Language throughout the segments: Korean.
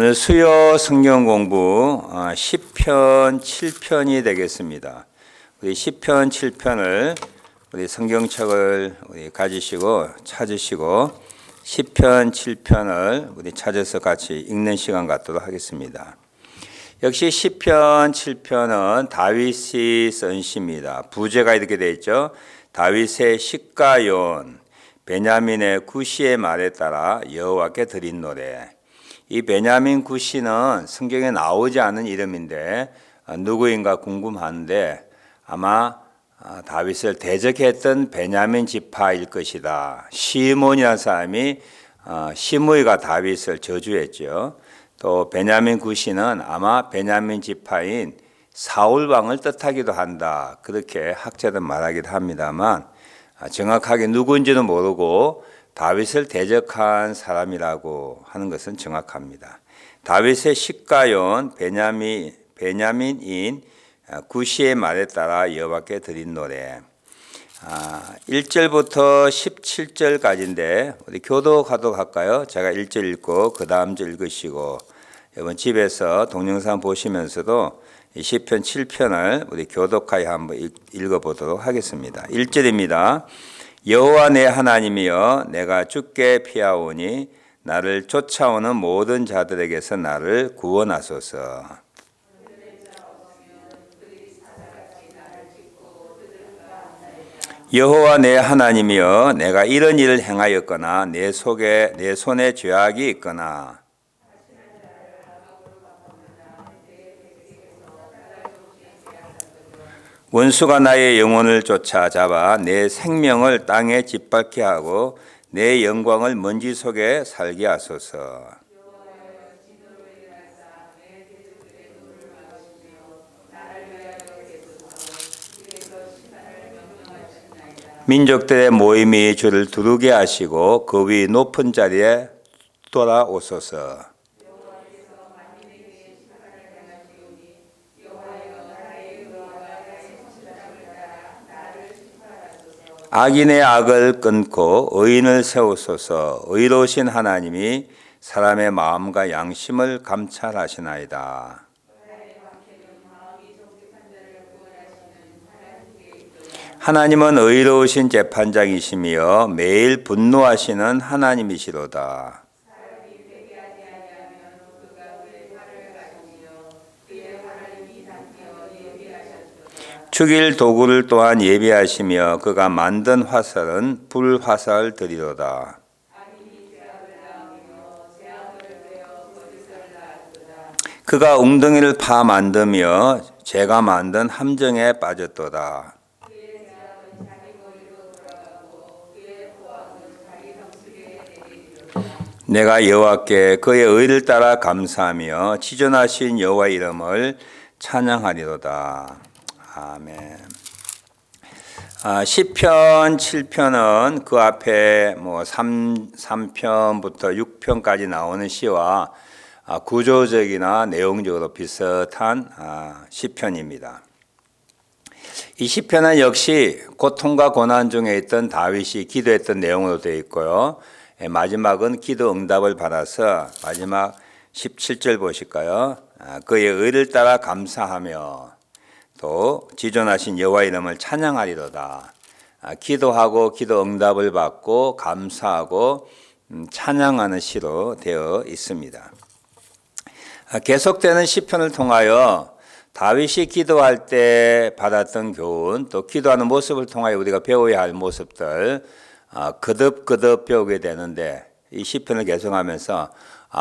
오늘 수요 성경 공부 시편 7편이 되겠습니다. 우리 시편 7편을 우리 성경책을 우리 가지시고 찾으시고 시편 7편을 우리 찾아서 같이 읽는 시간 갖도록 하겠습니다. 역시 시편 7편은 다윗이 쓴 시입니다. 부제가 이렇게 되어 있죠. 다윗의 시가요온, 베냐민의 구시의 말에 따라 여호와께 드린 노래. 이 베냐민 구시는 성경에 나오지 않은 이름인데 누구인가 궁금한데 아마 다윗을 대적했던 베냐민 지파일 것이다. 시므온이라는 사람이 시므이가 다윗을 저주했죠. 또 베냐민 구시는 아마 베냐민 지파인 사울 왕을 뜻하기도 한다. 그렇게 학자들은 말하기도 합니다만 정확하게 누구인지는 모르고 다윗을 대적한 사람이라고 하는 것은 정확합니다. 다윗의 시가요온 베냐민인 구시의 말에 따라 여호와께 드린 노래 1절부터 17절까지인데 우리 교독하도록 할까요? 제가 1절 읽고 그 다음 절 읽으시고 여러분 집에서 동영상 보시면서도 이 시편 7편을 우리 교독하여 한번 읽어보도록 하겠습니다. 1절입니다. 여호와 내 하나님이여 내가 주께 피하오니 나를 쫓아오는 모든 자들에게서 나를 구원하소서. 여호와 내 하나님이여 내가 이런 일을 행하였거나 내 손에 죄악이 있거나 원수가 나의 영혼을 쫓아잡아 내 생명을 땅에 짓밟게 하고 내 영광을 먼지 속에 살게 하소서. 민족들의 모임이 주를 두르게 하시고 그 위 높은 자리에 돌아오소서. 악인의 악을 끊고 의인을 세우소서. 의로우신 하나님이 사람의 마음과 양심을 감찰하시나이다. 하나님은 의로우신 재판장이시며 매일 분노하시는 하나님이시로다. 죽일 도구를 또한 예비하시며 그가 만든 화살은 불화살들이로다. 그가 웅덩이를 파 만들며 제가 만든 함정에 빠졌도다. 내가 여호와께 그의 의를 따라 감사하며 지존하신 여호와 이름을 찬양하리로다. 아멘. 시편 7편은 그 앞에 3편부터 6편까지 나오는 시와 구조적이나 내용적으로 비슷한 시편입니다. 이 시편은 역시 고통과 고난 중에 있던 다윗이 기도했던 내용으로 되어 있고요. 마지막은 기도 응답을 받아서 마지막 17절 보실까요? 그의 의를 따라 감사하며 또 지존하신 여호와 이름을 찬양하리로다. 기도하고 기도 응답을 받고 감사하고 찬양하는 시로 되어 있습니다. 계속되는 시편을 통하여 다윗이 기도할 때 받았던 교훈 또 기도하는 모습을 통하여 우리가 배워야 할 모습들 거듭 배우게 되는데 이 시편을 계속하면서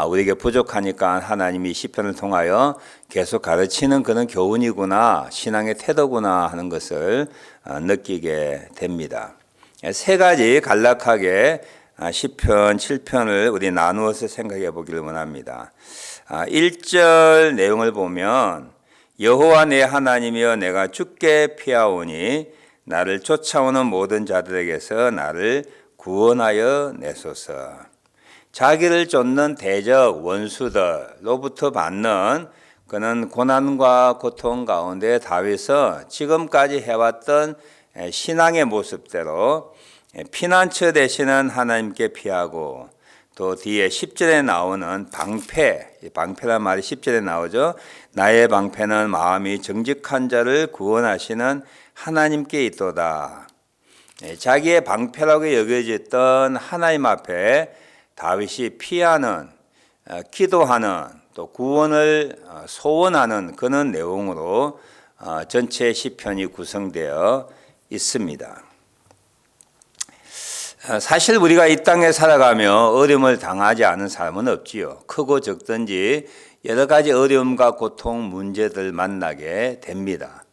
우리에게 부족하니까 하나님이 시편을 통하여 계속 가르치는 그런 교훈이구나, 신앙의 태도구나 하는 것을 느끼게 됩니다. 세 가지 간략하게 시편 7편을 우리 나누어서 생각해 보기를 원합니다. 1절 내용을 보면 여호와 내 하나님이여 내가 주께 피하오니 나를 쫓아오는 모든 자들에게서 나를 구원하여 내소서. 자기를 쫓는 대적 원수들로부터 받는 그는 고난과 고통 가운데 다윗은 지금까지 해왔던 신앙의 모습대로 피난처 되시는 하나님께 피하고 또 뒤에 10절에 나오는 방패, 방패란 말이 10절에 나오죠. 나의 방패는 마음이 정직한 자를 구원하시는 하나님께 있도다. 자기의 방패라고 여겨졌던 하나님 앞에 다윗이 피하는, 기도하는, 또 구원을 소원하는 그런 내용으로 전체 시편이 구성되어 있습니다. 사실 우리가 이 땅에 살아가며 어려움을 당하지 않은 사람은 없지요. 크고 적든지 여러 가지 어려움과 고통, 문제들 만나게 됩니다.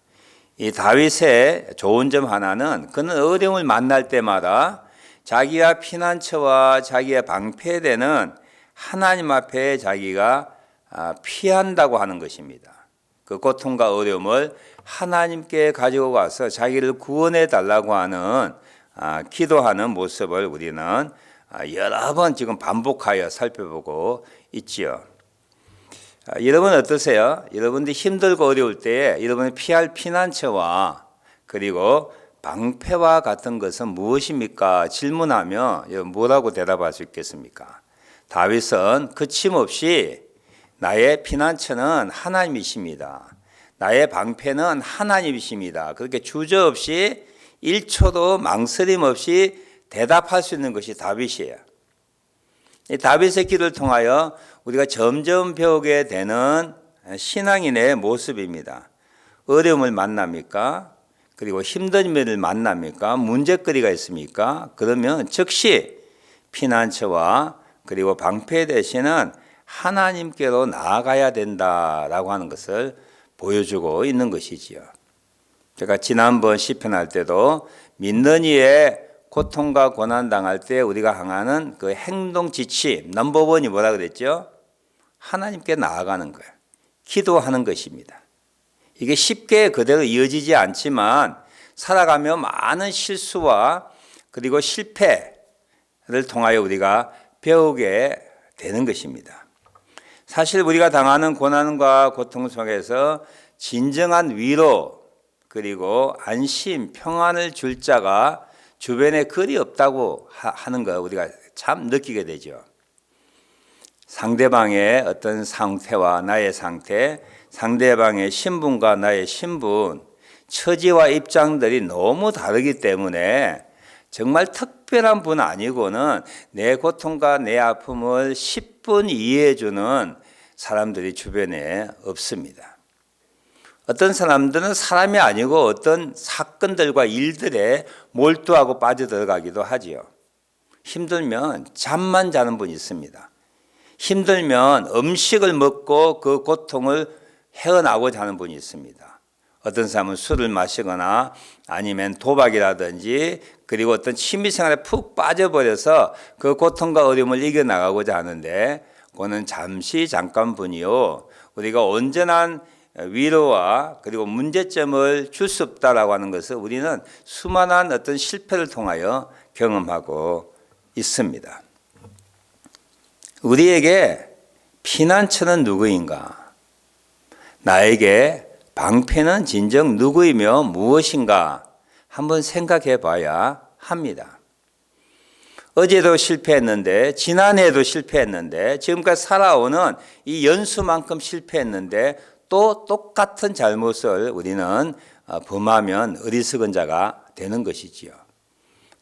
이 다윗의 좋은 점 하나는 그는 어려움을 만날 때마다 자기가 피난처와 자기의 방패되는 하나님 앞에 자기가 피한다고 하는 것입니다. 그 고통과 어려움을 하나님께 가지고 와서 자기를 구원해 달라고 하는 기도하는 모습을 우리는 여러 번 지금 반복하여 살펴보고 있지요. 여러분 어떠세요? 여러분들이 힘들고 어려울 때 여러분이 피할 피난처와 그리고 방패와 같은 것은 무엇입니까? 질문하면 뭐라고 대답할 수 있겠습니까? 다윗은 거침없이 나의 피난처는 하나님이십니다. 나의 방패는 하나님이십니다. 그렇게 주저없이 1초도 망설임 없이 대답할 수 있는 것이 다윗이에요. 이 다윗의 기도를 통하여 우리가 점점 배우게 되는 신앙인의 모습입니다. 어려움을 만납니까? 그리고 힘든 일을 만납니까? 문제거리가 있습니까? 그러면 즉시 피난처와 그리고 방패 되시는 하나님께로 나아가야 된다라고 하는 것을 보여주고 있는 것이지요. 제가 지난번 시편할 때도 믿는 이의 고통과 고난 당할 때 우리가 향하는 그 행동 지침 넘버원이 뭐라 그랬죠? 하나님께 나아가는 거예요. 기도하는 것입니다. 이게 쉽게 그대로 이어지지 않지만 살아가며 많은 실수와 그리고 실패를 통하여 우리가 배우게 되는 것입니다. 사실 우리가 당하는 고난과 고통 속에서 진정한 위로 그리고 안심, 평안을 줄 자가 주변에 거리 없다고 하는 거 우리가 참 느끼게 되죠. 상대방의 어떤 상태와 나의 상태, 상대방의 신분과 나의 신분, 처지와 입장들이 너무 다르기 때문에 정말 특별한 분 아니고는 내 고통과 내 아픔을 10분 이해해 주는 사람들이 주변에 없습니다. 어떤 사람들은 사람이 아니고 어떤 사건들과 일들에 몰두하고 빠져들어가기도 하지요. 힘들면 잠만 자는 분이 있습니다. 힘들면 음식을 먹고 그 고통을 헤어나고자 하는 분이 있습니다. 어떤 사람은 술을 마시거나 아니면 도박이라든지 그리고 어떤 취미생활에 푹 빠져버려서 그 고통과 어려움을 이겨나가고자 하는데 그거는 잠깐뿐이요. 우리가 온전한 위로와 그리고 문제점을 줄 수 없다라고 하는 것을 우리는 수많은 어떤 실패를 통하여 경험하고 있습니다. 우리에게 피난처는 누구인가? 나에게 방패는 진정 누구이며 무엇인가? 한번 생각해 봐야 합니다. 어제도 실패했는데 지난해에도 실패했는데 지금까지 살아오는 이 연수만큼 실패했는데 또 똑같은 잘못을 우리는 범하면 어리석은 자가 되는 것이지요.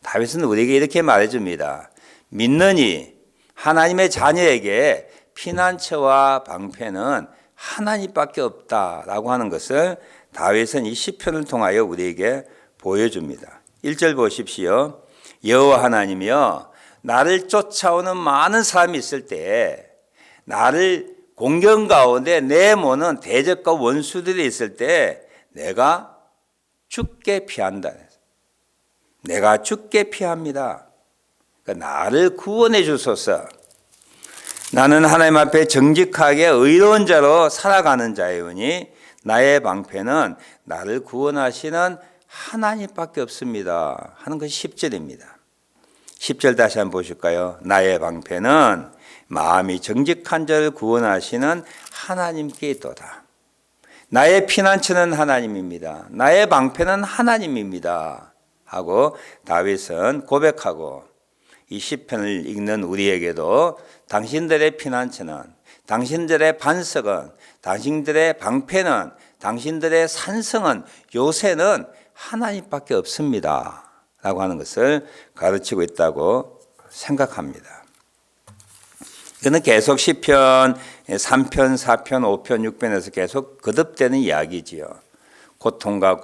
다윗은 우리에게 이렇게 말해줍니다. 믿느니 하나님의 자녀에게 피난처와 방패는 하나님밖에 없다라고 하는 것을 다윗은 이 시편을 통하여 우리에게 보여줍니다. 1절 보십시오. 여호와 하나님이여 나를 쫓아오는 많은 사람이 있을 때 나를 공경 가운데 내모는 대적과 원수들이 있을 때 내가 죽게 피한다. 내가 죽게 피합니다. 그러니까 나를 구원해 주소서. 나는 하나님 앞에 정직하게 의로운 자로 살아가는 자이오니 나의 방패는 나를 구원하시는 하나님밖에 없습니다. 하는 것이 10절입니다. 10절 다시 한번 보실까요? 나의 방패는 마음이 정직한 자를 구원하시는 하나님께 있도다. 나의 피난처는 하나님입니다. 나의 방패는 하나님입니다. 하고 다윗은 고백하고 이 시편을 읽는 우리에게도 당신들의 피난처는, 당신들의 반석은, 당신들의 방패는, 당신들의 산성은, 요새는 하나님밖에 없습니다 라고 하는 것을 가르치고 있다고 생각합니다. 이거는 계속 시편 3편, 4편, 5편, 6편에서 계속 거듭되는 이야기지요. 고통과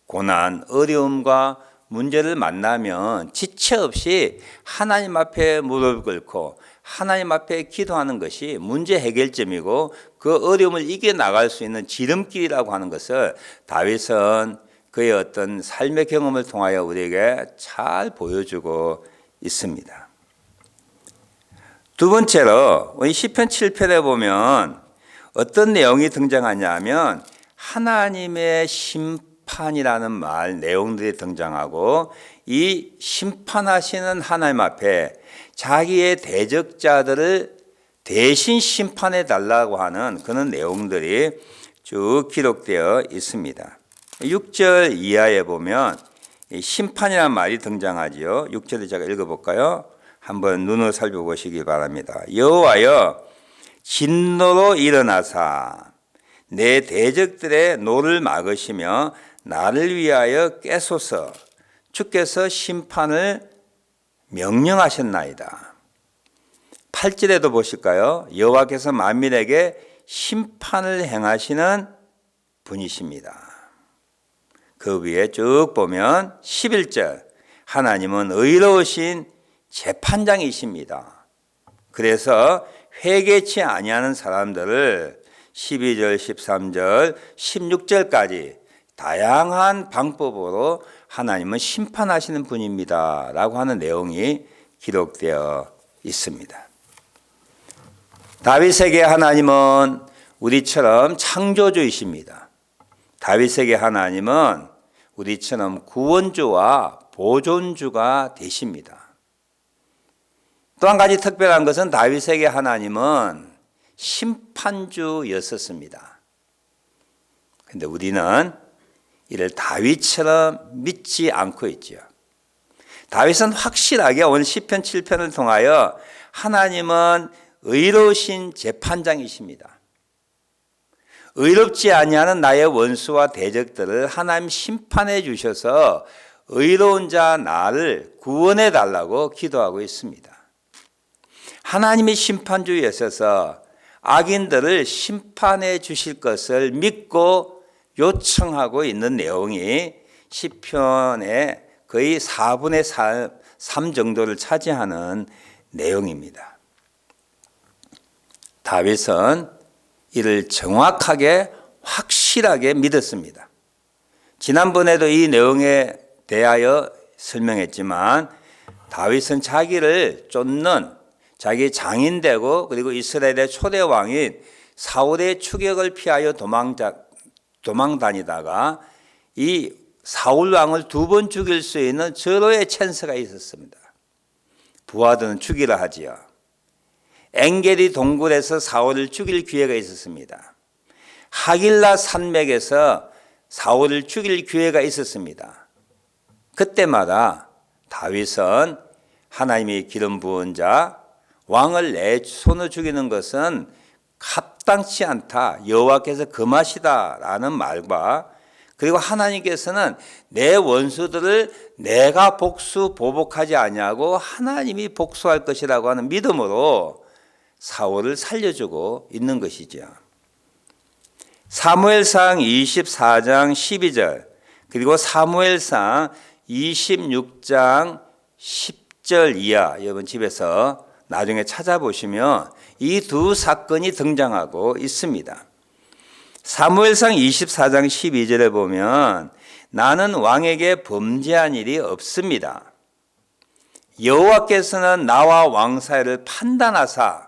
고난, 어려움과 문제를 만나면 지체 없이 하나님 앞에 무릎 꿇고 하나님 앞에 기도하는 것이 문제 해결점이고 그 어려움을 이겨나갈 수 있는 지름길이라고 하는 것을 다윗은 그의 어떤 삶의 경험을 통하여 우리에게 잘 보여주고 있습니다. 두 번째로 시편 7편에 보면 어떤 내용이 등장하냐면 하나님의 심판이라는 말 내용들이 등장하고 이 심판하시는 하나님 앞에 자기의 대적자들을 대신 심판해 달라고 하는 그런 내용들이 쭉 기록되어 있습니다. 6절 이하에 보면 심판이라는 말이 등장하지요. 6절을 제가 읽어볼까요? 한번 눈으로 살펴보시기 바랍니다. 여호와여 진노로 일어나사 내 대적들의 노를 막으시며 나를 위하여 깨소서. 주께서 심판을 명령하셨나이다. 8절에도 보실까요? 여호와께서 만민에게 심판을 행하시는 분이십니다. 그 위에 쭉 보면 11절 하나님은 의로우신 재판장이십니다. 그래서 회개치 아니하는 사람들을 12절, 13절, 16절까지 다양한 방법으로 하나님은 심판하시는 분입니다 라고 하는 내용이 기록되어 있습니다. 다윗에게 하나님은 우리처럼 창조주이십니다. 다윗에게 하나님은 우리처럼 구원주와 보존주가 되십니다. 또 한 가지 특별한 것은 다윗에게 하나님은 심판주였었습니다. 그런데 우리는 이를 다윗처럼 믿지 않고 있죠. 다윗은 확실하게 오늘 시편 7편을 통하여 하나님은 의로우신 재판장이십니다. 의롭지 아니하는 나의 원수와 대적들을 하나님 심판해 주셔서 의로운 자 나를 구원해 달라고 기도하고 있습니다. 하나님이 심판주였어서 악인들을 심판해 주실 것을 믿고 요청하고 있는 내용이 시편의 거의 4분의 3 정도를 차지하는 내용입니다. 다윗은 이를 정확하게 확실하게 믿었습니다. 지난번에도 이 내용에 대하여 설명했지만 다윗은 자기를 쫓는 자기 장인되고 그리고 이스라엘의 초대 왕인 사울의 추격을 피하여 도망 다니다가 이 사울 왕을 2번 죽일 수 있는 절호의 찬스가 있었습니다. 부하들은 죽이라 하지요. 엔게디 동굴에서 사울을 죽일 기회가 있었습니다. 하길라 산맥에서 사울을 죽일 기회가 있었습니다. 그때마다 다윗은 하나님이 기름 부은 자 왕을 내 손으로 죽이는 것은 합당치 않다. 여호와께서 금하시다라는 말과 그리고 하나님께서는 내 원수들을 내가 보복하지 아니하고 하나님이 복수할 것이라고 하는 믿음으로 사울을 살려주고 있는 것이죠. 사무엘상 24장 12절 그리고 사무엘상 26장 10절 이하 여러분 집에서 나중에 찾아보시면 이 두 사건이 등장하고 있습니다. 사무엘상 24장 12절에 보면 나는 왕에게 범죄한 일이 없습니다. 여호와께서는 나와 왕 사이를 판단하사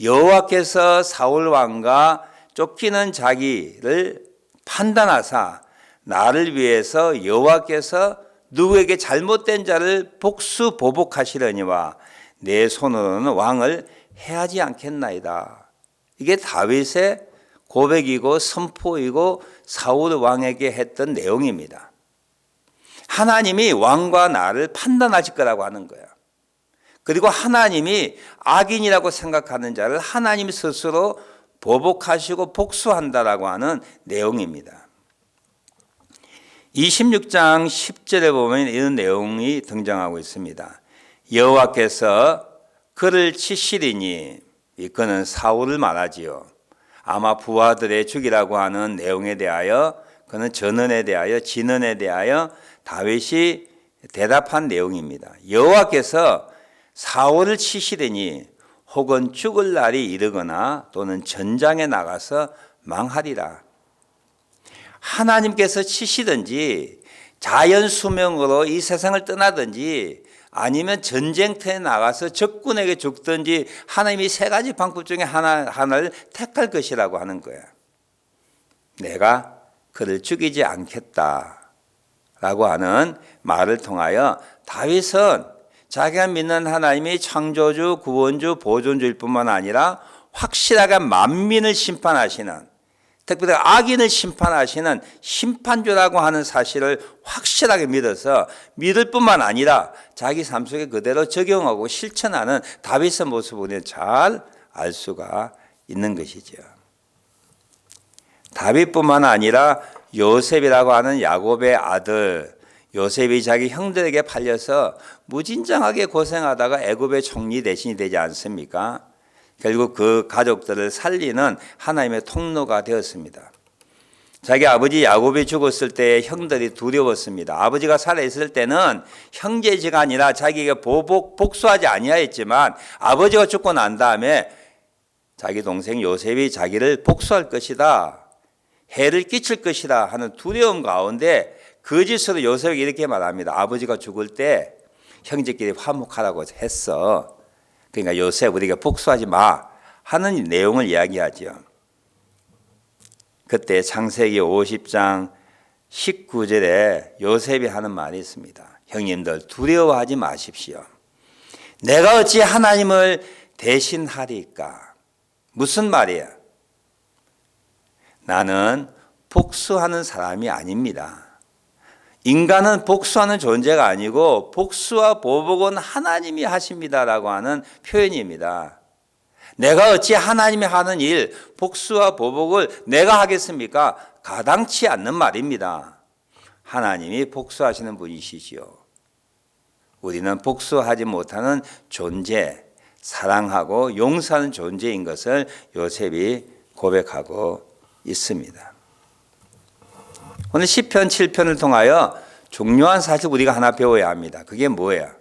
여호와께서 사울 왕과 쫓기는 자기를 판단하사 나를 위해서 여호와께서 누구에게 잘못된 자를 보복하시려니와 내 손으로는 왕을 해하지 않겠나이다. 이게 다윗의 고백이고 선포이고 사울 왕에게 했던 내용입니다. 하나님이 왕과 나를 판단하실 거라고 하는 거예요. 그리고 하나님이 악인이라고 생각하는 자를 하나님이 스스로 보복하시고 복수한다라고 하는 내용입니다. 26장 10절에 보면 이런 내용이 등장하고 있습니다. 여호와께서 그를 치시리니, 그는 사울을 말하지요. 아마 부하들의 죽이라고 하는 내용에 대하여, 그는 전언에 대하여, 진언에 대하여 다윗이 대답한 내용입니다. 여호와께서 사울을 치시리니 혹은 죽을 날이 이르거나 또는 전장에 나가서 망하리라. 하나님께서 치시든지 자연 수명으로 이 세상을 떠나든지 아니면 전쟁터에 나가서 적군에게 죽든지 하나님이 세 가지 방법 중에 하나를 택할 것이라고 하는 거야. 내가 그를 죽이지 않겠다라고 하는 말을 통하여 다윗은 자기가 믿는 하나님이 창조주, 구원주, 보존주일 뿐만 아니라 확실하게 만민을 심판하시는, 특별히 악인을 심판하시는 심판주라고 하는 사실을 확실하게 믿어서 믿을 뿐만 아니라 자기 삶 속에 그대로 적용하고 실천하는 다윗의 모습을 우리는 잘 알 수가 있는 것이죠. 다윗뿐만 아니라 요셉이라고 하는 야곱의 아들, 요셉이 자기 형들에게 팔려서 무진장하게 고생하다가 애굽의 총리 대신이 되지 않습니까? 결국 그 가족들을 살리는 하나님의 통로가 되었습니다. 자기 아버지 야곱이 죽었을 때 형들이 두려웠습니다. 아버지가 살아있을 때는 형제지간이라 자기에게 복수하지 아니하였지만 아버지가 죽고 난 다음에 자기 동생 요셉이 자기를 복수할 것이다, 해를 끼칠 것이다 하는 두려움 가운데 거짓으로 요셉이 이렇게 말합니다. 아버지가 죽을 때 형제끼리 화목하라고 했어. 그러니까 요셉 우리가 복수하지 마 하는 내용을 이야기하죠. 그때 창세기 50장 19절에 요셉이 하는 말이 있습니다. 형님들 두려워하지 마십시오. 내가 어찌 하나님을 대신하리까? 무슨 말이야? 나는 복수하는 사람이 아닙니다. 인간은 복수하는 존재가 아니고 복수와 보복은 하나님이 하십니다라고 하는 표현입니다. 내가 어찌 하나님이 하는 일, 복수와 보복을 내가 하겠습니까? 가당치 않는 말입니다. 하나님이 복수하시는 분이시지요. 우리는 복수하지 못하는 존재, 사랑하고 용서하는 존재인 것을 요셉이 고백하고 있습니다. 오늘 시편 7편을 통하여 중요한 사실 우리가 하나 배워야 합니다. 그게 뭐예요?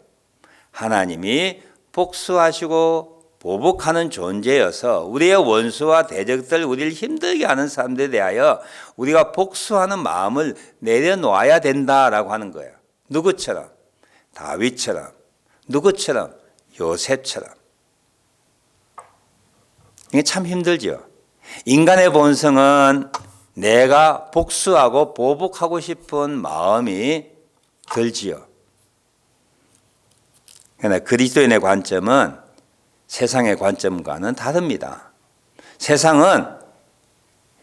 하나님이 복수하시고 보복하는 존재여서 우리의 원수와 대적들, 우리를 힘들게 하는 사람들에 대하여 우리가 복수하는 마음을 내려놓아야 된다라고 하는 거예요. 누구처럼? 다윗처럼. 누구처럼? 요셉처럼. 이게 참 힘들죠. 인간의 본성은 내가 복수하고 보복하고 싶은 마음이 들지요. 그러나 그리스도인의 관점은 세상의 관점과는 다릅니다. 세상은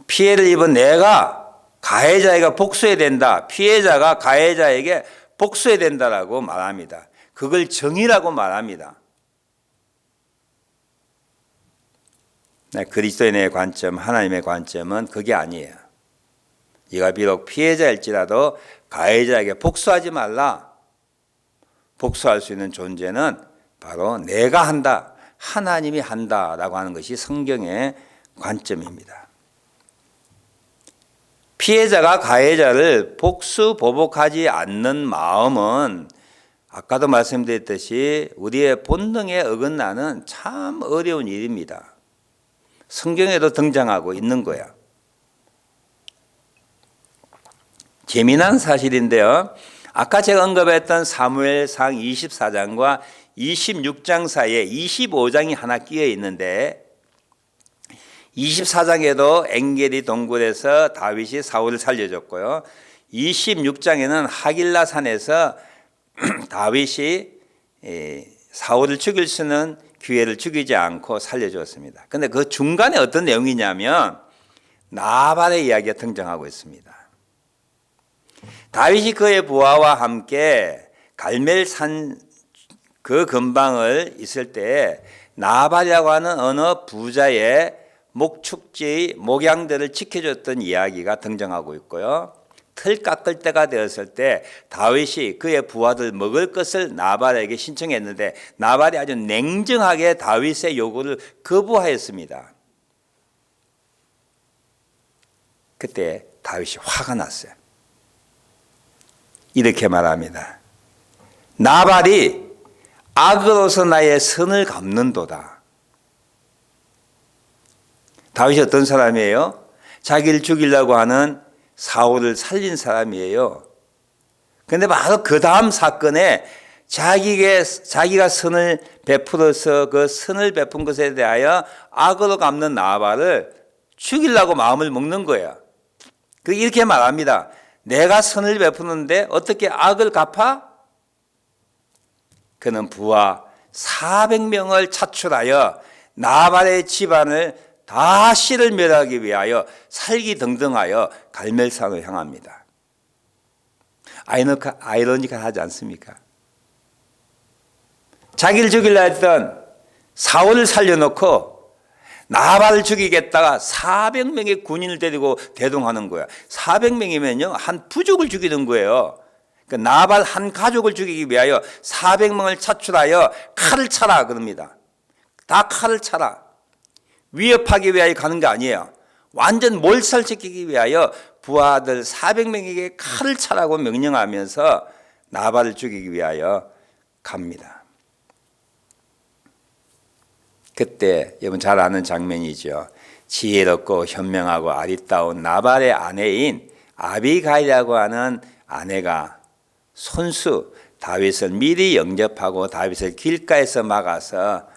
피해를 입은 내가 가해자에게 복수해야 된다, 피해자가 가해자에게 복수해야 된다라고 말합니다. 그걸 정의라고 말합니다. 그리스도인의 관점, 하나님의 관점은 그게 아니에요. 네가 비록 피해자일지라도 가해자에게 복수하지 말라. 복수할 수 있는 존재는 바로 내가 한다, 하나님이 한다라고 하는 것이 성경의 관점입니다. 피해자가 가해자를 복수, 보복하지 않는 마음은 아까도 말씀드렸듯이 우리의 본능에 어긋나는 참 어려운 일입니다. 성경에도 등장하고 있는 거야. 재미난 사실인데요. 아까 제가 언급했던 사무엘상 24장과 26장 사이에 25장이 하나 끼어 있는데 24장에도 엥게리 동굴에서 다윗이 사울을 살려줬고요. 26장에는 하길라 산에서 다윗이 사울을 죽일 수 있는 기회를 죽이지 않고 살려주었습니다. 그런데 그 중간에 어떤 내용이냐면 나발의 이야기가 등장하고 있습니다. 다윗이 그의 부하와 함께 갈멜산 그 근방을 있을 때 나발이라고 하는 어느 부자의 목축지 목양들을 지켜줬던 이야기가 등장하고 있고요. 틀 깎을 때가 되었을 때 다윗이 그의 부하들 먹을 것을 나발에게 신청했는데 나발이 아주 냉정하게 다윗의 요구를 거부하였습니다. 그때 다윗이 화가 났어요. 이렇게 말합니다. 나발이 악으로서 나의 선을 갚는도다. 다윗이 어떤 사람이에요? 자기를 죽이려고 하는 사울을 살린 사람이에요. 그런데 바로 그 다음 사건에 자기가 선을 베풀어서 그 선을 베푼 것에 대하여 악으로 갚는 나발을 죽이려고 마음을 먹는 거예요. 이렇게 말합니다. 내가 선을 베푸는데 어떻게 악을 갚아? 그는 부하 400명을 차출하여 나발의 집안을 다 씨를 멸하기 위하여 살기등등하여 갈멜산으로 향합니다. 아이러니컬하지 않습니까? 자기를 죽이려 했던 사울을 살려놓고 나발을 죽이겠다가 400명의 군인을 데리고 대동하는 거야. 400명이면요 한 부족을 죽이는 거예요. 그러니까 나발 한 가족을 죽이기 위하여 400명을 차출하여 칼을 차라 그럽니다. 다 칼을 차라. 위협하기 위하여 가는 게 아니에요. 완전 몰살시키기 위하여 부하들 400명에게 칼을 차라고 명령하면서 나발을 죽이기 위하여 갑니다. 그때 여러분 잘 아는 장면이죠. 지혜롭고 현명하고 아리따운 나발의 아내인 아비가일이라고 하는 아내가 손수 다윗을 미리 영접하고 다윗을 길가에서 막아서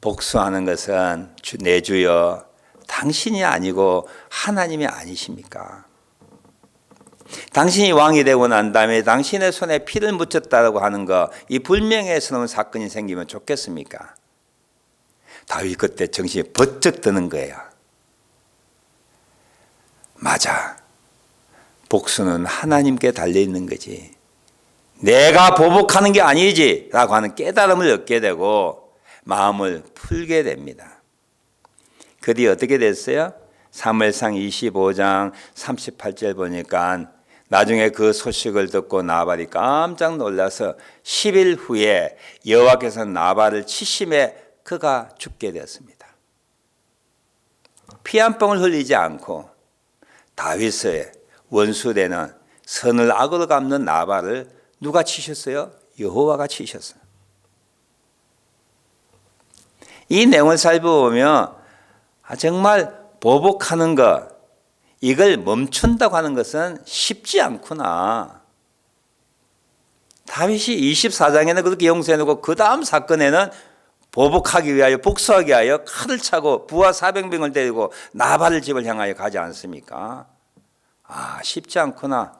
복수하는 것은 내 주여 당신이 아니고 하나님이 아니십니까? 당신이 왕이 되고 난 다음에 당신의 손에 피를 묻혔다고 하는 거, 이 불명예스러운 사건이 생기면 좋겠습니까? 다윗 그때 정신이 번쩍 드는 거예요. 맞아. 복수는 하나님께 달려있는 거지. 내가 보복하는 게 아니지 라고 하는 깨달음을 얻게 되고 마음을 풀게 됩니다. 그 뒤 어떻게 됐어요? 사무엘상 25장 38절 보니까 나중에 그 소식을 듣고 나발이 깜짝 놀라서 10일 후에 여호와께서 나발을 치심에 그가 죽게 되었습니다. 피 한 방울 흘리지 않고 다윗의 원수되는 선을 악으로 갚는 나발을 누가 치셨어요? 여호와가 치셨어요. 이 내용을 살펴보면 정말 보복하는 것, 이걸 멈춘다고 하는 것은 쉽지 않구나. 다윗이 24장에는 그렇게 용서해놓고 그 다음 사건에는 보복하기 위하여 복수하기 위하여 칼을 차고 부하 400명을 데리고 나발을 집을 향하여 가지 않습니까? 쉽지 않구나.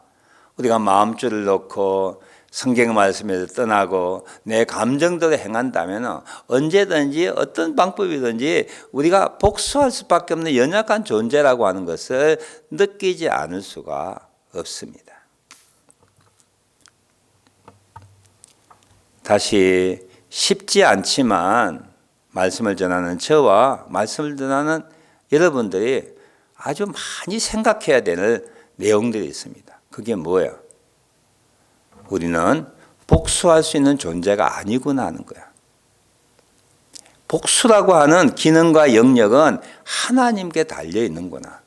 우리가 마음줄을 놓고 성경 말씀에서 떠나고 내 감정대로 행한다면 언제든지 어떤 방법이든지 우리가 복수할 수밖에 없는 연약한 존재라고 하는 것을 느끼지 않을 수가 없습니다. 다시 쉽지 않지만 말씀을 전하는 저와 말씀을 전하는 여러분들이 아주 많이 생각해야 되는 내용들이 있습니다. 그게 뭐예요? 우리는 복수할 수 있는 존재가 아니구나 하는 거야. 복수라고 하는 기능과 영역은 하나님께 달려 있는구나.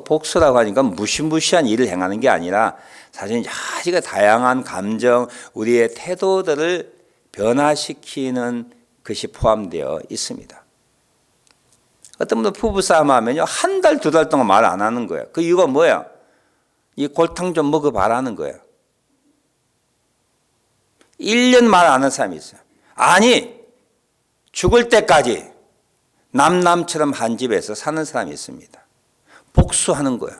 복수라고 하니까 무시무시한 일을 행하는 게 아니라 사실 아주 다양한 감정, 우리의 태도들을 변화시키는 것이 포함되어 있습니다. 어떤 분들 부부싸움 하면요, 한 달, 두 달 동안 말 안 하는 거예요. 그 이유가 뭐예요? 이 골탕 좀 먹어봐라는 거예요. 1년 말 안 하는 사람이 있어요. 아니, 죽을 때까지 남남처럼 한 집에서 사는 사람이 있습니다. 복수하는 거예요.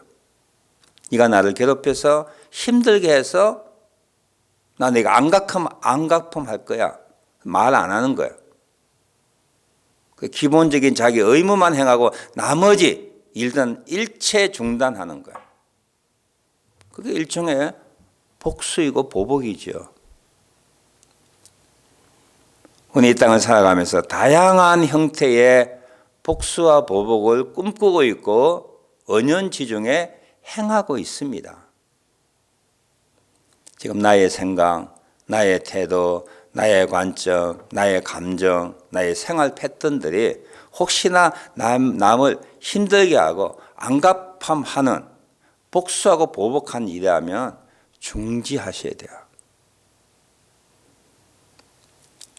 네가 나를 괴롭혀서 힘들게 해서 나 내가 안갚음 할 거야. 말 안 하는 거예요. 그 기본적인 자기 의무만 행하고 나머지 일단 일체 중단하는 거예요. 그게 일종의 복수이고 보복이죠. 우리 이 땅을 살아가면서 다양한 형태의 복수와 보복을 꿈꾸고 있고 은연지중에 행하고 있습니다. 지금 나의 생각, 나의 태도, 나의 관점, 나의 감정, 나의 생활 패턴들이 혹시나 남을 힘들게 하고 안갚함하는 복수하고 보복한 일이라면 중지하셔야 돼요.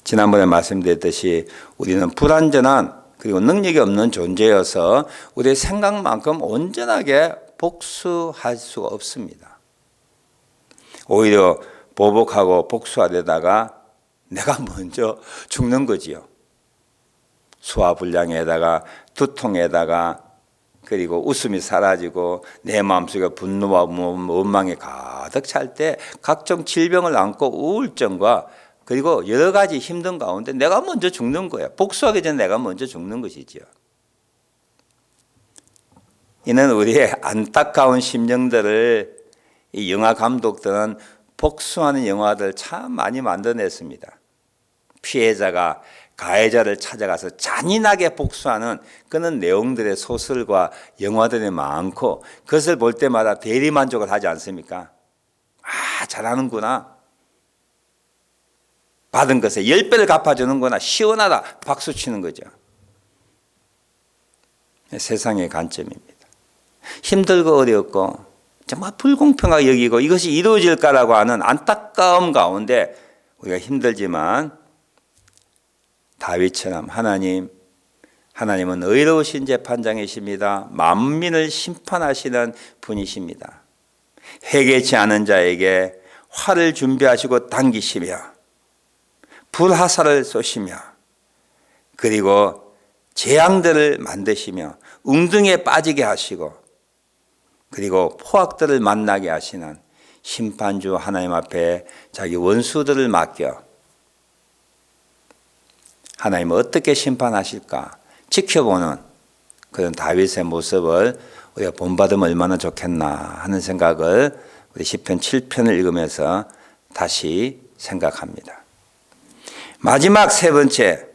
지난번에 말씀드렸듯이 우리는 불완전한 그리고 능력이 없는 존재여서 우리의 생각만큼 온전하게 복수할 수가 없습니다. 오히려 보복하고 복수하려다가 내가 먼저 죽는 거지요. 소화불량에다가 두통에다가 그리고 웃음이 사라지고 내 마음속에 분노와 원망이 가득 찰 때 각종 질병을 안고 우울증과 그리고 여러 가지 힘든 가운데 내가 먼저 죽는 거야. 복수하기 전에 내가 먼저 죽는 것이지요. 이는 우리의 안타까운 심령들을 이 영화 감독들은 복수하는 영화들 참 많이 만들어냈습니다. 피해자가 가해자를 찾아가서 잔인하게 복수하는 그런 내용들의 소설과 영화들이 많고 그것을 볼 때마다 대리만족을 하지 않습니까? 아, 잘하는구나. 받은 것에 10배를 갚아주는구나. 시원하다. 박수 치는 거죠. 세상의 관점입니다. 힘들고 어렵고 정말 불공평하게 여기고 이것이 이루어질까라고 하는 안타까움 가운데 우리가 힘들지만 다윗처럼 하나님은 의로우신 재판장이십니다. 만민을 심판하시는 분이십니다. 회개치 않은 자에게 활을 준비하시고 당기시며 불화살을 쏘시며 그리고 재앙들을 만드시며 웅등에 빠지게 하시고 그리고 포악들을 만나게 하시는 심판주 하나님 앞에 자기 원수들을 맡겨 하나님은 어떻게 심판하실까 지켜보는 그런 다윗의 모습을 우리가 본받으면 얼마나 좋겠나 하는 생각을 우리 시편 7편을 읽으면서 다시 생각합니다. 마지막 세 번째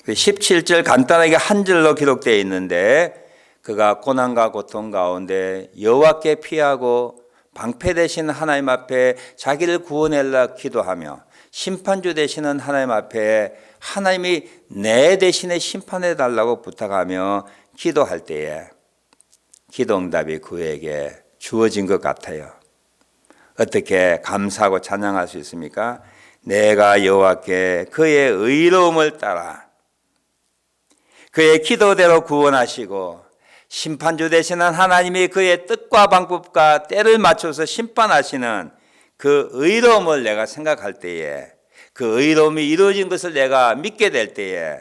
17절 간단하게 한 절로 기록되어 있는데 그가 고난과 고통 가운데 여호와께 피하고 방패 되신 하나님 앞에 자기를 구원하려 기도하며 심판주 되시는 하나님 앞에 하나님이 내 대신에 심판해 달라고 부탁하며 기도할 때에 기도응답이 그에게 주어진 것 같아요. 어떻게 감사하고 찬양할 수 있습니까? 내가 여호와께 그의 의로움을 따라 그의 기도대로 구원하시고 심판주 되시는 하나님이 그의 뜻과 방법과 때를 맞춰서 심판하시는 그 의로움을 내가 생각할 때에 그 의로움이 이루어진 것을 내가 믿게 될 때에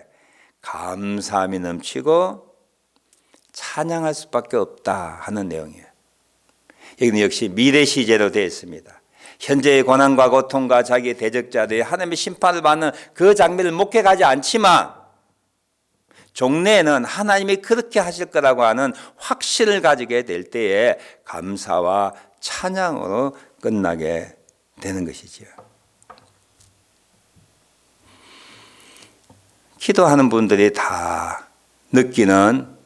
감사함이 넘치고 찬양할 수밖에 없다 하는 내용이에요. 여기는 역시 미래 시제로 되어 있습니다. 현재의 고난과 고통과 자기의 대적자들이 하나님의 심판을 받는 그 장면을 목격하지 않지만 종래에는 하나님이 그렇게 하실 거라고 하는 확신을 가지게 될 때에 감사와 찬양으로 끝나게 되는 것이지요. 기도하는 분들이 다 느끼는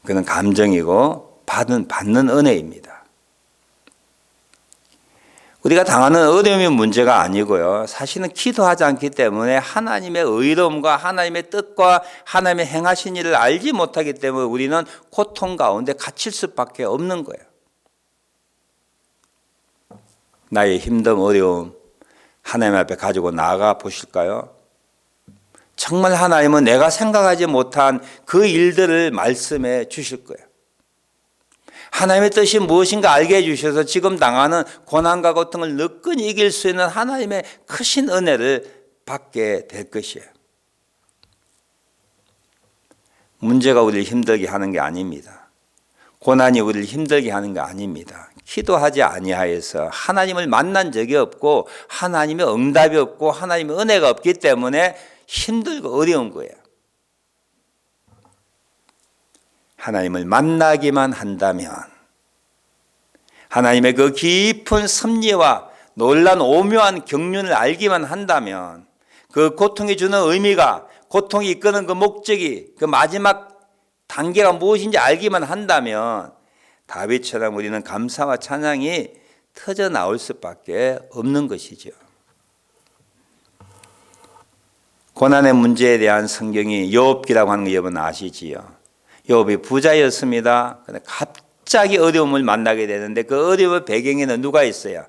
그런 감정이고 받는 은혜입니다. 우리가 당하는 어려움이 문제가 아니고요. 사실은 기도하지 않기 때문에 하나님의 의로움과 하나님의 뜻과 하나님의 행하신 일을 알지 못하기 때문에 우리는 고통 가운데 갇힐 수밖에 없는 거예요. 나의 힘듦, 어려움 하나님 앞에 가지고 나아가 보실까요? 정말 하나님은 내가 생각하지 못한 그 일들을 말씀해 주실 거예요. 하나님의 뜻이 무엇인가 알게 해주셔서 지금 당하는 고난과 고통을 느끼니 이길 수 있는 하나님의 크신 은혜를 받게 될 것이에요. 문제가 우리를 힘들게 하는 게 아닙니다. 고난이 우리를 힘들게 하는 게 아닙니다. 기도하지 아니하여서 하나님을 만난 적이 없고 하나님의 응답이 없고 하나님의 은혜가 없기 때문에 힘들고 어려운 거예요. 하나님을 만나기만 한다면 하나님의 그 깊은 섭리와 놀란 오묘한 경륜을 알기만 한다면 그 고통이 주는 의미가, 고통이 이끄는 그 목적이, 그 마지막 단계가 무엇인지 알기만 한다면 다윗처럼 우리는 감사와 찬양이 터져 나올 수밖에 없는 것이죠. 고난의 문제에 대한 성경이 욥기라고 하는 거 여러분 아시지요? 욥이 부자였습니다. 그런데 갑자기 어려움을 만나게 되는데 그 어려움의 배경에는 누가 있어요?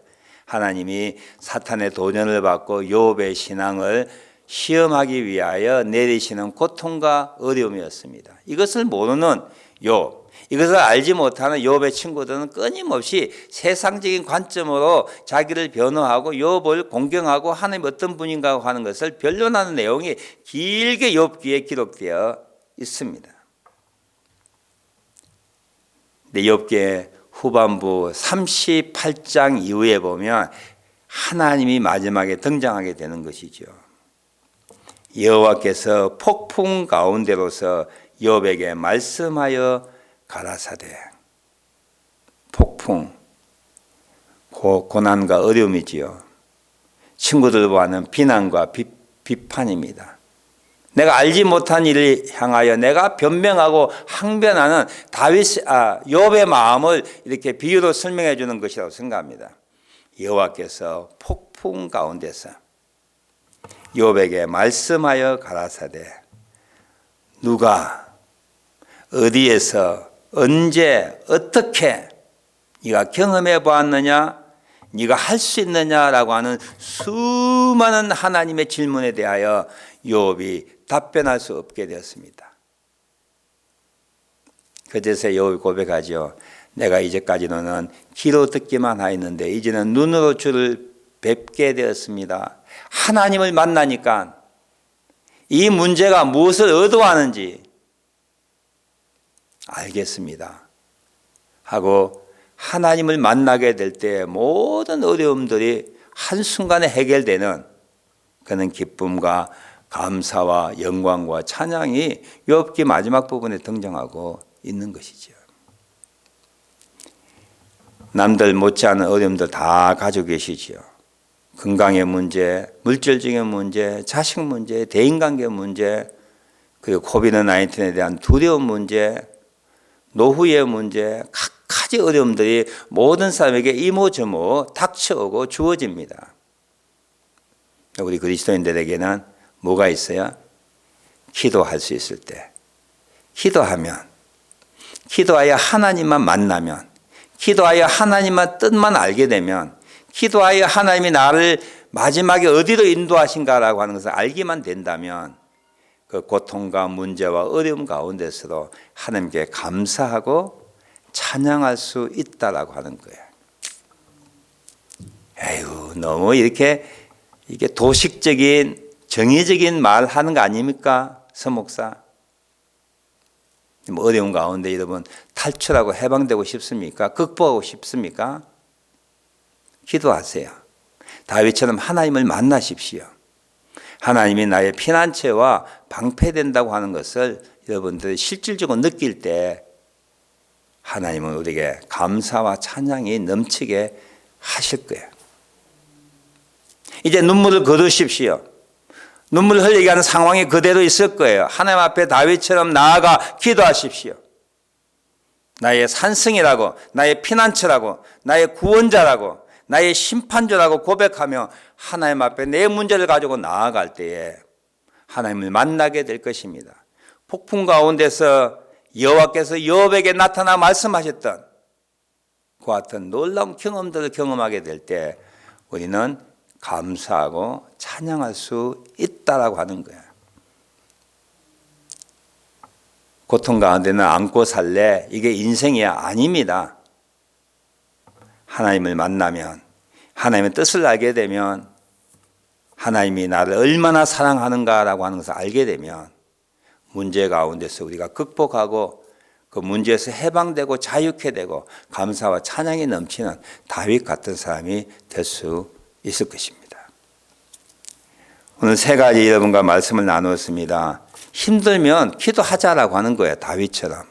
하나님이 사탄의 도전을 받고 욥의 신앙을 시험하기 위하여 내리시는 고통과 어려움이었습니다. 이것을 모르는 욥, 이것을 알지 못하는 욥의 친구들은 끊임없이 세상적인 관점으로 자기를 변호하고 욥을 공경하고 하나님 어떤 분인가 하는 것을 변론하는 내용이 길게 욥기에 기록되어 있습니다. 근데 욥기의 후반부 38장 이후에 보면 하나님이 마지막에 등장하게 되는 것이죠. 여호와께서 폭풍 가운데로서 욥에게 말씀하여 가라사대. 폭풍, 고난과 어려움이지요. 친구들과는 비난과 비판입니다. 내가 알지 못한 일을 향하여 내가 변명하고 항변하는 욥의 마음을 이렇게 비유로 설명해 주는 것이라고 생각합니다. 여호와께서 폭풍 가운데서 욥에게 말씀하여 가라사대. 누가 어디에서 언제 어떻게 네가 경험해 보았느냐, 네가 할 수 있느냐라고 하는 수많은 하나님의 질문에 대하여 욥이 답변할 수 없게 되었습니다. 그제서 욥이 고백하죠. 내가 이제까지는 귀로 듣기만 하였는데 이제는 눈으로 주를 뵙게 되었습니다. 하나님을 만나니까 이 문제가 무엇을 의도하는지 알겠습니다 하고 하나님을 만나게 될 때 모든 어려움들이 한순간에 해결되는 그런 기쁨과 감사와 영광과 찬양이 욥기 마지막 부분에 등장하고 있는 것이죠. 남들 못지않은 어려움들 다 가지고 계시지요. 건강의 문제, 물질적인 문제, 자식 문제, 대인관계 문제, 그리고 코비드-19에 대한 두려움 문제, 노후의 문제, 각가지 어려움들이 모든 사람에게 이모저모 닥쳐오고 주어집니다. 우리 그리스도인들에게는 뭐가 있어요? 기도할 수 있을 때, 기도하여 하나님만 만나면, 기도하여 하나님만 뜻만 알게 되면, 기도하여 하나님이 나를 마지막에 어디로 인도하신가라고 하는 것을 알기만 된다면 그 고통과 문제와 어려움 가운데서도 하나님께 감사하고 찬양할 수 있다라고 하는 거예요. 에휴, 너무 이게 도식적인 정의적인 말 하는 거 아닙니까? 서목사. 어려운 가운데 여러분 탈출하고 해방되고 싶습니까? 극복하고 싶습니까? 기도하세요. 다윗처럼 하나님을 만나십시오. 하나님이 나의 피난처와 방패된다고 하는 것을 여러분들이 실질적으로 느낄 때 하나님은 우리에게 감사와 찬양이 넘치게 하실 거예요. 이제 눈물을 거두십시오. 눈물을 흘리게 하는 상황이 그대로 있을 거예요. 하나님 앞에 다윗처럼 나아가 기도하십시오. 나의 산성이라고, 나의 피난처라고, 나의 구원자라고, 나의 심판자라고 고백하며 하나님 앞에 내 문제를 가지고 나아갈 때에 하나님을 만나게 될 것입니다. 폭풍 가운데서 여호와께서 욥에게 나타나 말씀하셨던 그와 같은 놀라운 경험들을 경험하게 될 때 우리는 감사하고 찬양할 수 있다라고 하는 거예요. 고통 가운데는 안고 살래, 이게 인생이야. 아닙니다. 하나님을 만나면, 하나님의 뜻을 알게 되면, 하나님이 나를 얼마나 사랑하는가라고 하는 것을 알게 되면 문제 가운데서 우리가 극복하고 그 문제에서 해방되고 자유케 되고 감사와 찬양이 넘치는 다윗 같은 사람이 될 수 있을 것입니다. 오늘 세 가지 여러분과 말씀을 나누었습니다. 힘들면 기도하자라고 하는 거예요. 다윗처럼.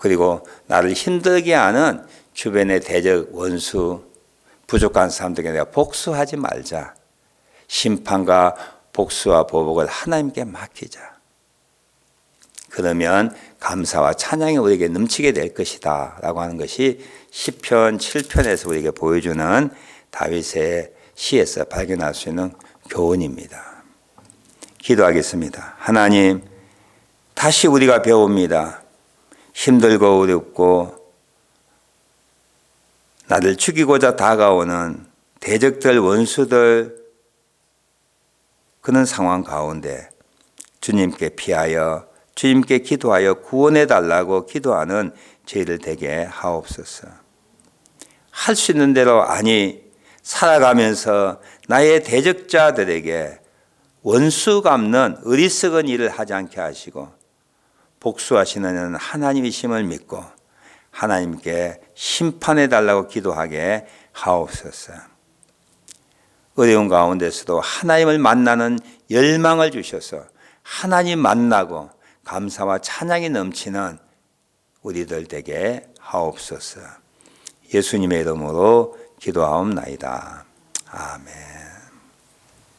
그리고 나를 힘들게 하는 주변의 대적 원수, 부족한 사람들에게 내가 복수하지 말자. 심판과 복수와 보복을 하나님께 맡기자. 그러면 감사와 찬양이 우리에게 넘치게 될 것이다 라고 하는 것이 시편 7편에서 우리에게 보여주는 다윗의 시에서 발견할 수 있는 교훈입니다. 기도하겠습니다. 하나님, 다시 우리가 배웁니다. 힘들고 어렵고 나를 죽이고자 다가오는 대적들, 원수들, 그런 상황 가운데 주님께 피하여 주님께 기도하여 구원해 달라고 기도하는 저희들 되게 하옵소서. 할 수 있는 대로 살아가면서 나의 대적자들에게 원수 갚는 어리석은 일을 하지 않게 하시고 복수하시는 하나님이심을 믿고 하나님께 심판해 달라고 기도하게 하옵소서. 어려운 가운데서도 하나님을 만나는 열망을 주셔서 하나님 만나고 감사와 찬양이 넘치는 우리들 되게 하옵소서. 예수님의 이름으로 기도하옵나이다. 아멘.